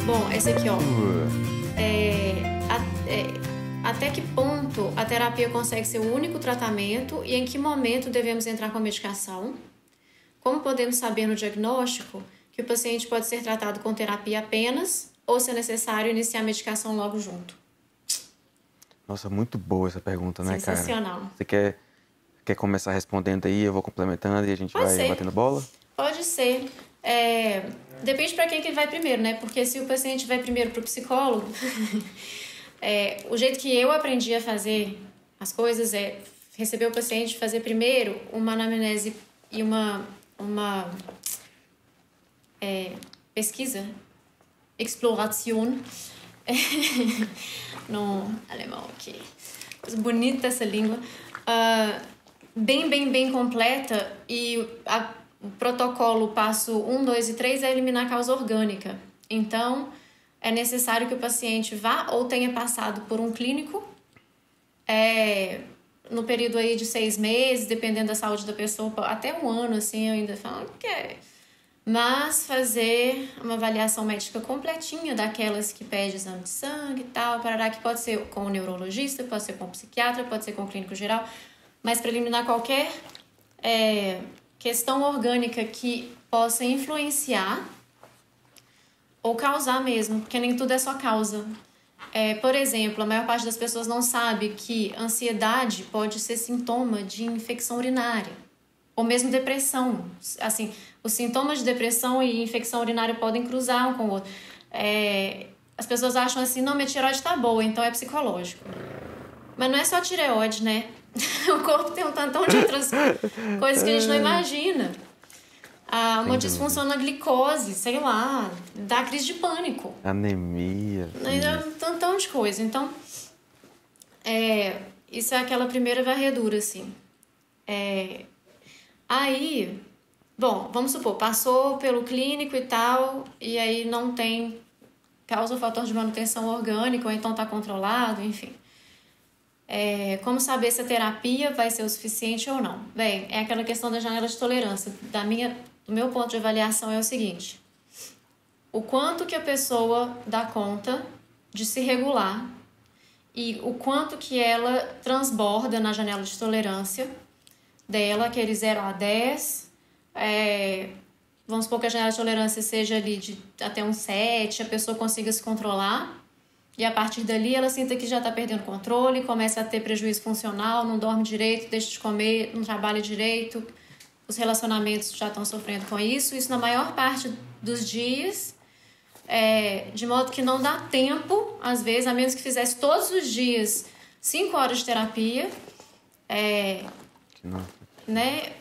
Bom, esse aqui, ó. Até que ponto a terapia consegue ser o único tratamento e em que momento devemos entrar com a medicação? Como podemos saber no diagnóstico que o paciente pode ser tratado com terapia apenas ou, se é necessário, iniciar a medicação logo junto? Nossa, muito boa essa pergunta, né, cara? Sensacional. Você quer começar respondendo aí, eu vou complementando e a gente vai batendo bola? Pode ser. Depende para quem que vai primeiro, né? Porque se o paciente vai primeiro para o psicólogo, o jeito que eu aprendi a fazer as coisas é receber o paciente, fazer primeiro uma anamnese e uma pesquisa, Exploration, no alemão aqui. Bonita essa língua. Bem completa, e o protocolo passo 1, 2 e 3 é eliminar a causa orgânica. Então, é necessário que o paciente vá ou tenha passado por um clínico no período aí de 6 meses, dependendo da saúde da pessoa, até 1 ano, assim, eu ainda falo que mas fazer uma avaliação médica completinha daquelas que pede exame de sangue e tal, que pode ser com o neurologista, pode ser com o psiquiatra, pode ser com o clínico geral, mas para eliminar qualquer questão orgânica que possa influenciar ou causar mesmo, porque nem tudo é só causa. Por exemplo, a maior parte das pessoas não sabe que ansiedade pode ser sintoma de infecção urinária, ou mesmo depressão. Assim, os sintomas de depressão e infecção urinária podem cruzar um com o outro. As pessoas acham assim, não, minha tireoide tá boa, então é psicológico. Mas não é só tireoide, né? O corpo tem um tantão de outras coisas que a gente não imagina. Uma disfunção na glicose, sei lá, dá crise de pânico. Anemia. Um tantão de coisa. Então, isso é aquela primeira varredura, assim. Aí, bom, vamos supor, passou pelo clínico e tal, e aí não tem causa ou fator de manutenção orgânica, ou então tá controlado, enfim. Como saber se a terapia vai ser o suficiente ou não? Bem, é aquela questão da janela de tolerância. Do meu ponto de avaliação é o seguinte: o quanto que a pessoa dá conta de se regular e o quanto que ela transborda na janela de tolerância dela, aquele 0 a 10. Vamos supor que a janela de tolerância seja ali até um 7, a pessoa consiga se controlar. E a partir dali ela sinta que já está perdendo controle, começa a ter prejuízo funcional, não dorme direito, deixa de comer, não trabalha direito, os relacionamentos já estão sofrendo com isso. Isso na maior parte dos dias, de modo que não dá tempo, às vezes, a menos que fizesse todos os dias 5 horas de terapia, né?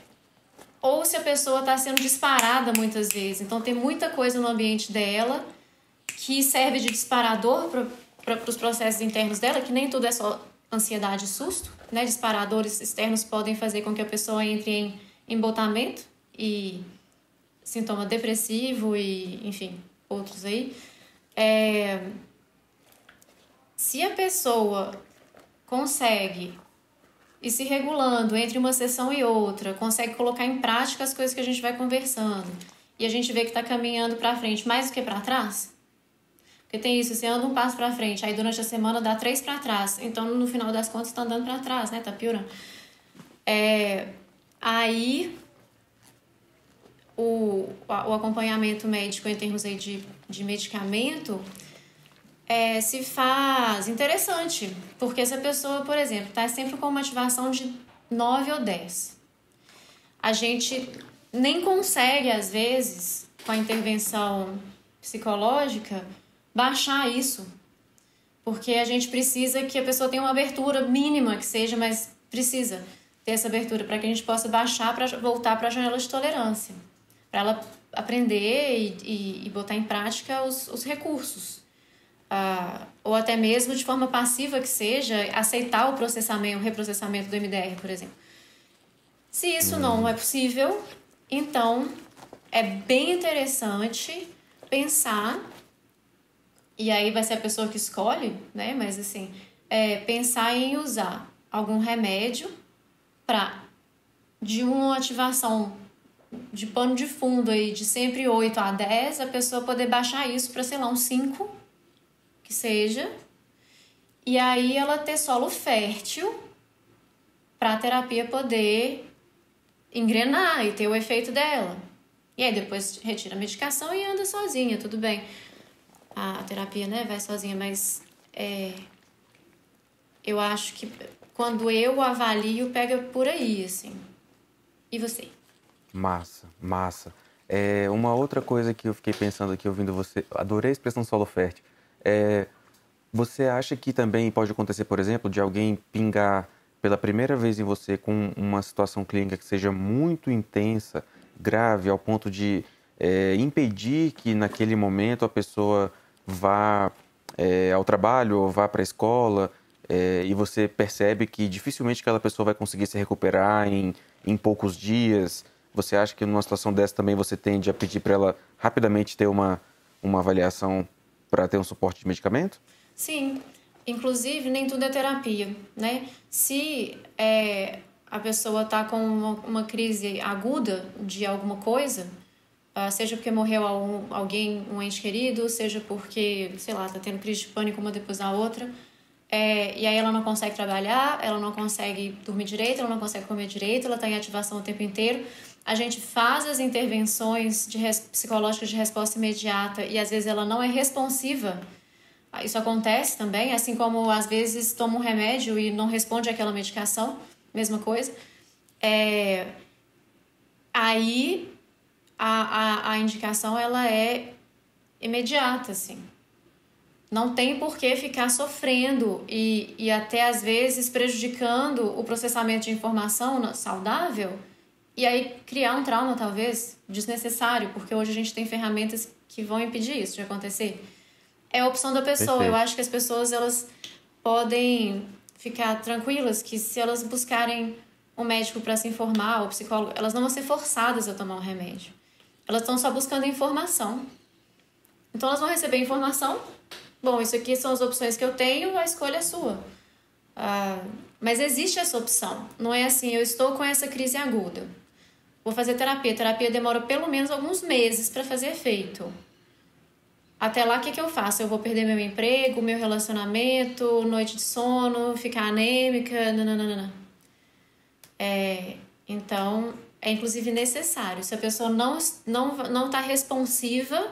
Ou se a pessoa está sendo disparada muitas vezes. Então tem muita coisa no ambiente dela que serve de disparador para os processos internos dela, que nem tudo é só ansiedade e susto, né? Disparadores externos podem fazer com que a pessoa entre em embotamento e sintoma depressivo e, enfim, outros aí. Se a pessoa consegue ir se regulando entre uma sessão e outra, consegue colocar em prática as coisas que a gente vai conversando, e a gente vê que está caminhando para frente mais do que para trás. Porque tem isso, você anda um passo para frente, aí durante a semana dá 3 para trás. Então, no final das contas, está andando para trás, né? Tá piorando. Aí, o acompanhamento médico em termos aí de medicamento se faz interessante. Porque se a pessoa, por exemplo, está sempre com uma ativação de 9 ou 10, a gente nem consegue, às vezes, com a intervenção psicológica, baixar isso, porque a gente precisa que a pessoa tenha uma abertura mínima que seja, mas precisa ter essa abertura para que a gente possa baixar para voltar para a janela de tolerância, para ela aprender e botar em prática os recursos, ou até mesmo de forma passiva que seja, aceitar o reprocessamento do MDR, por exemplo. Se isso não é possível, então é bem interessante pensar. E aí vai ser a pessoa que escolhe, né? Mas assim, pensar em usar algum remédio de uma ativação de pano de fundo aí, de sempre 8 a 10, a pessoa poder baixar isso para, sei lá, um 5, que seja, e aí ela ter solo fértil para a terapia poder engrenar e ter o efeito dela. E aí depois retira a medicação e anda sozinha, tudo bem. A terapia, né, vai sozinha, mas eu acho que quando eu avalio, pega por aí, assim. E você? Massa, massa. Uma outra coisa que eu fiquei pensando aqui, ouvindo você, adorei a expressão solo fértil. Você acha que também pode acontecer, por exemplo, de alguém pingar pela primeira vez em você com uma situação clínica que seja muito intensa, grave, ao ponto de impedir que naquele momento a pessoa vá ao trabalho ou vá para a escola, e você percebe que dificilmente aquela pessoa vai conseguir se recuperar em poucos dias? Você acha que numa situação dessa também você tende a pedir para ela rapidamente ter uma avaliação para ter um suporte de medicamento? Sim, inclusive nem tudo é terapia, né? Se a pessoa está com uma crise aguda de alguma coisa, seja porque morreu alguém, um ente querido, seja porque, sei lá, está tendo crise de pânico uma depois da outra, e aí ela não consegue trabalhar, ela não consegue dormir direito, ela não consegue comer direito, ela está em ativação o tempo inteiro. A gente faz as intervenções psicológicas de resposta imediata e às vezes ela não é responsiva. Isso acontece também, assim como às vezes toma um remédio e não responde àquela medicação, mesma coisa. Aí a indicação ela é imediata, assim. Não tem por que ficar sofrendo e até às vezes prejudicando o processamento de informação saudável e aí criar um trauma, talvez, desnecessário, porque hoje a gente tem ferramentas que vão impedir isso de acontecer. É a opção da pessoa. Perfeito. Eu acho que as pessoas elas podem ficar tranquilas que se elas buscarem um médico para se informar, ou psicólogo, elas não vão ser forçadas a tomar um remédio. Elas estão só buscando informação. Então elas vão receber informação. Bom, isso aqui são as opções que eu tenho, a escolha é sua. Mas existe essa opção. Não é assim, eu estou com essa crise aguda. Vou fazer terapia. Terapia demora pelo menos alguns meses para fazer efeito. Até lá, o que eu faço? Eu vou perder meu emprego, meu relacionamento, noite de sono, ficar anêmica, nananana. Então, é inclusive necessário. Se a pessoa não tá responsiva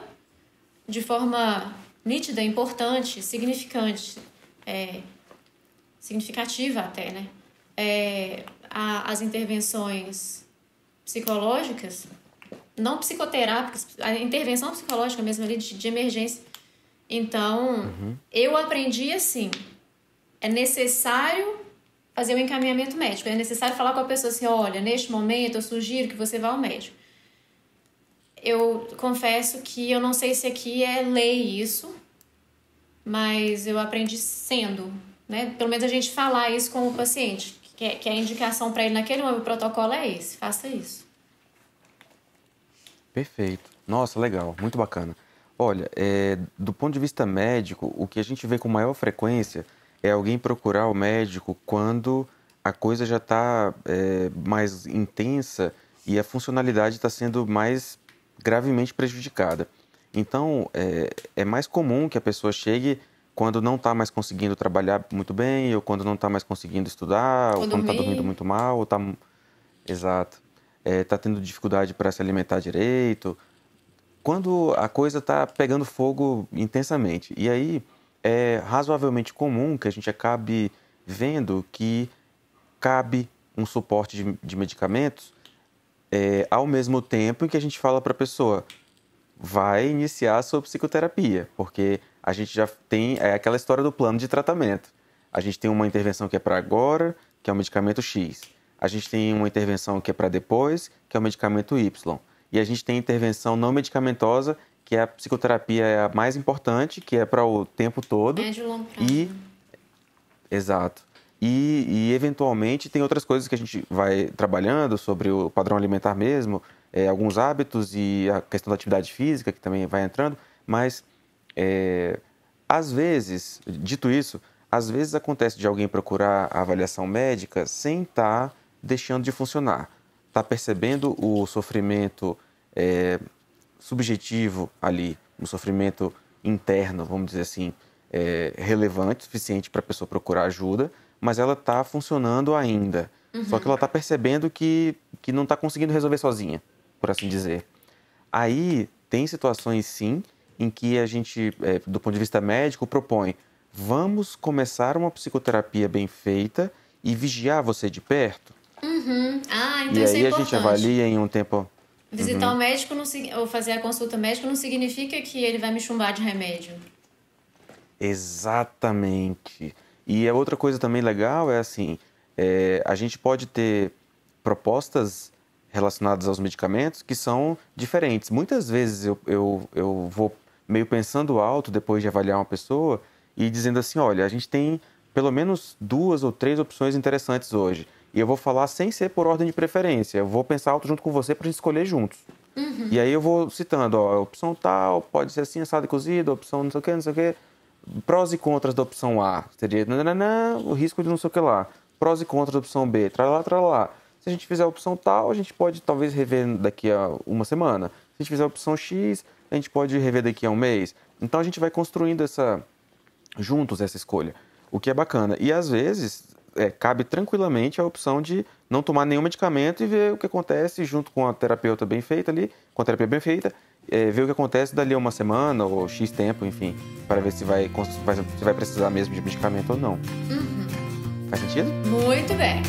de forma nítida, importante, significante, significativa até, né? As intervenções psicológicas, não psicoterápicas, a intervenção psicológica mesmo ali de emergência. Então, eu aprendi assim, é necessário fazer um encaminhamento médico, é necessário falar com a pessoa assim, olha, neste momento eu sugiro que você vá ao médico. Eu confesso que eu não sei se aqui é lei isso, mas eu aprendi sendo, né? Pelo menos a gente falar isso com o paciente, que a indicação para ele naquele momento, o protocolo é esse, faça isso. Perfeito. Nossa, legal, muito bacana. Olha, do ponto de vista médico, o que a gente vê com maior frequência é alguém procurar o médico quando a coisa já está mais intensa e a funcionalidade está sendo mais gravemente prejudicada. Então, é mais comum que a pessoa chegue quando não está mais conseguindo trabalhar muito bem, ou quando não está mais conseguindo estudar, ou quando está dormindo muito mal, ou está... Exato. Está tendo dificuldade para se alimentar direito, quando a coisa está pegando fogo intensamente. E aí é razoavelmente comum que a gente acabe vendo que cabe um suporte de medicamentos ao mesmo tempo em que a gente fala para a pessoa, vai iniciar a sua psicoterapia, porque a gente já tem aquela história do plano de tratamento. A gente tem uma intervenção que é para agora, que é o medicamento X. A gente tem uma intervenção que é para depois, que é o medicamento Y. E a gente tem intervenção não medicamentosa, que é a psicoterapia é a mais importante, que é para o tempo todo. Médio e longo prazo. Exato. E, eventualmente, tem outras coisas que a gente vai trabalhando sobre o padrão alimentar mesmo, alguns hábitos e a questão da atividade física, que também vai entrando. Mas, às vezes, dito isso, às vezes acontece de alguém procurar a avaliação médica sem estar deixando de funcionar. está percebendo o sofrimento subjetivo ali, o sofrimento interno, vamos dizer assim, relevante, suficiente para a pessoa procurar ajuda, mas ela está funcionando ainda. Só que ela está percebendo que não está conseguindo resolver sozinha, por assim dizer. Aí tem situações, sim, em que a gente, do ponto de vista médico, propõe: vamos começar uma psicoterapia bem feita e vigiar você de perto. Ah, então E isso é aí a importante. gente avalia em um tempo... Visitar o médico ou fazer a consulta médica não significa que ele vai me chumbar de remédio. Exatamente. E a outra coisa também legal é assim, a gente pode ter propostas relacionadas aos medicamentos que são diferentes. Muitas vezes eu vou meio pensando alto depois de avaliar uma pessoa e dizendo assim, olha, a gente tem pelo menos 2 ou 3 opções interessantes hoje. E eu vou falar sem ser por ordem de preferência. Eu vou pensar alto junto com você para a gente escolher juntos. E aí eu vou citando, ó, a opção tal, pode ser assim, assado e cozido, a opção não sei o quê, não sei o quê. Prós e contras da opção A, seria nananã, o risco de não sei o que lá. Prós e contras da opção B, tralá, tralá. Se a gente fizer a opção tal, a gente pode talvez rever daqui a uma semana. Se a gente fizer a opção X, a gente pode rever daqui a um mês. Então a gente vai construindo juntos essa escolha, o que é bacana. E às vezes cabe tranquilamente a opção de não tomar nenhum medicamento e ver o que acontece junto com a terapeuta bem feita ali, com a terapia bem feita, ver o que acontece dali a uma semana ou X tempo, enfim, para ver se vai precisar mesmo de medicamento ou não. Faz sentido? Muito bem.